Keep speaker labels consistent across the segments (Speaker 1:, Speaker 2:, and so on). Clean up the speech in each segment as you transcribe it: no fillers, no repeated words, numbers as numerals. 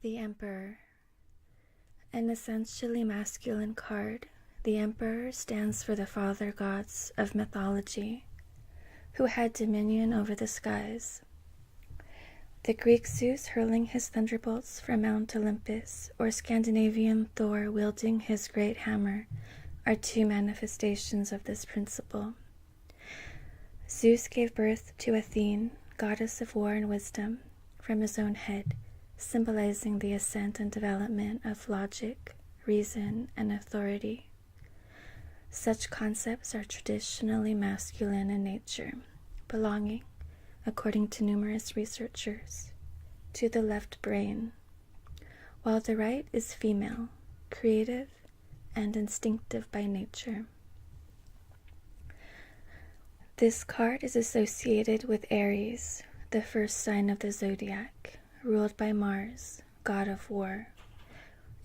Speaker 1: The Emperor. An essentially masculine card, the Emperor stands for the father gods of mythology, who had dominion over the skies. The Greek Zeus hurling his thunderbolts from Mount Olympus, or Scandinavian Thor wielding his great hammer, are two manifestations of this principle. Zeus gave birth to Athene, goddess of war and wisdom, from his own head, symbolizing the ascent and development of logic, reason, and authority. Such concepts are traditionally masculine in nature, belonging, according to numerous researchers, to the left brain, while the right is female, creative, and instinctive by nature. This card is associated with Aries, the first sign of the zodiac, ruled by Mars, god of war.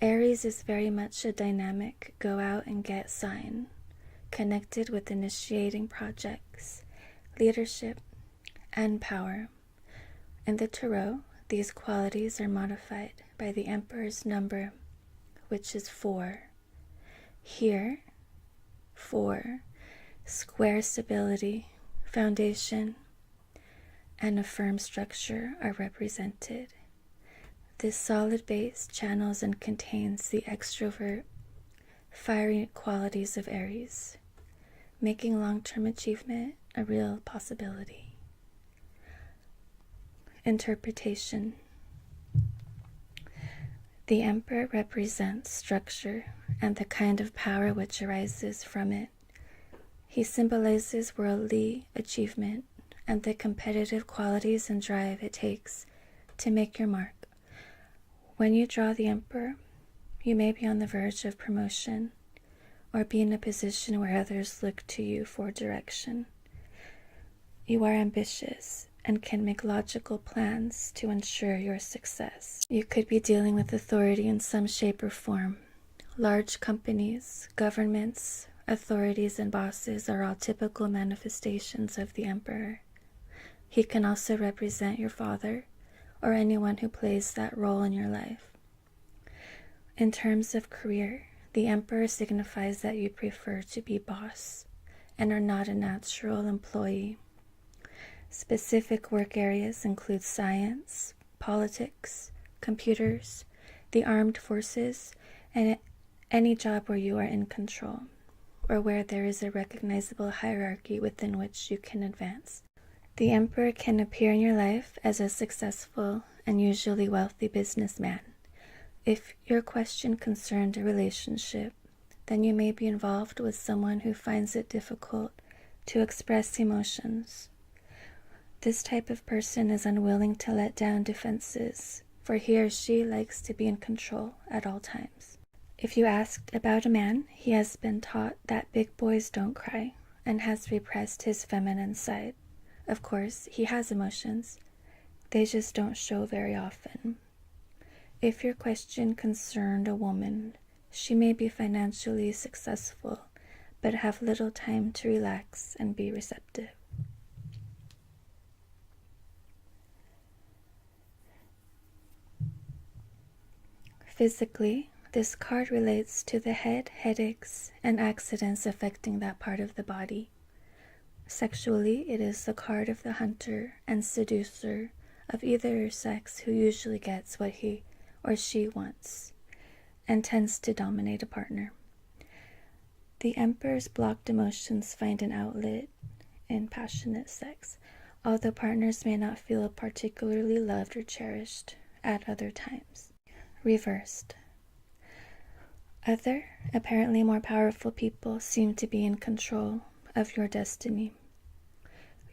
Speaker 1: Aries is very much a dynamic go-out-and-get sign, connected with initiating projects, leadership, and power. In the Tarot, these qualities are modified by the Emperor's number, which is 4. Here, 4, square stability, foundation, and a firm structure are represented. This solid base channels and contains the extrovert, fiery qualities of Aries, making long-term achievement a real possibility. Interpretation. The Emperor represents structure and the kind of power which arises from it. He symbolizes worldly achievement and the competitive qualities and drive it takes to make your mark. When you draw the Emperor, you may be on the verge of promotion or be in a position where others look to you for direction. You are ambitious and can make logical plans to ensure your success. You could be dealing with authority in some shape or form. Large companies, governments, authorities, and bosses are all typical manifestations of the Emperor. He can also represent your father or anyone who plays that role in your life. In terms of career, the Emperor signifies that you prefer to be boss and are not a natural employee. Specific work areas include science, politics, computers, the armed forces, and any job where you are in control, or where there is a recognizable hierarchy within which you can advance. The Emperor can appear in your life as a successful and usually wealthy businessman. If your question concerned a relationship, then you may be involved with someone who finds it difficult to express emotions. This type of person is unwilling to let down defenses, for he or she likes to be in control at all times. If you asked about a man, he has been taught that big boys don't cry and has repressed his feminine side. Of course, he has emotions. They just don't show very often. If your question concerned a woman, she may be financially successful, but have little time to relax and be receptive. Physically, this card relates to the head, headaches, and accidents affecting that part of the body. Sexually, it is the card of the hunter and seducer of either sex who usually gets what he or she wants and tends to dominate a partner. The Emperor's blocked emotions find an outlet in passionate sex, although partners may not feel particularly loved or cherished at other times. Reversed. Other, apparently more powerful people seem to be in control of your destiny.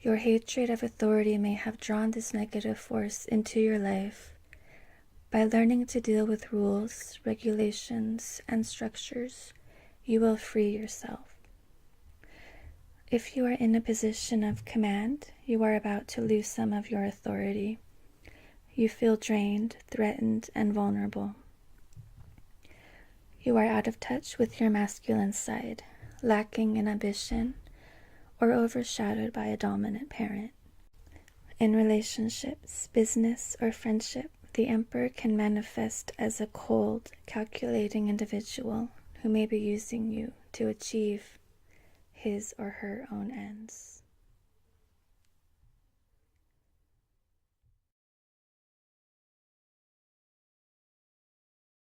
Speaker 1: Your hatred of authority may have drawn this negative force into your life. By learning to deal with rules, regulations, and structures, you will free yourself. If you are in a position of command, you are about to lose some of your authority. You feel drained, threatened, and vulnerable. You are out of touch with your masculine side, lacking in ambition, or overshadowed by a dominant parent. In relationships, business, or friendship, The Emperor can manifest as a cold, calculating individual who may be using you to achieve his or her own ends.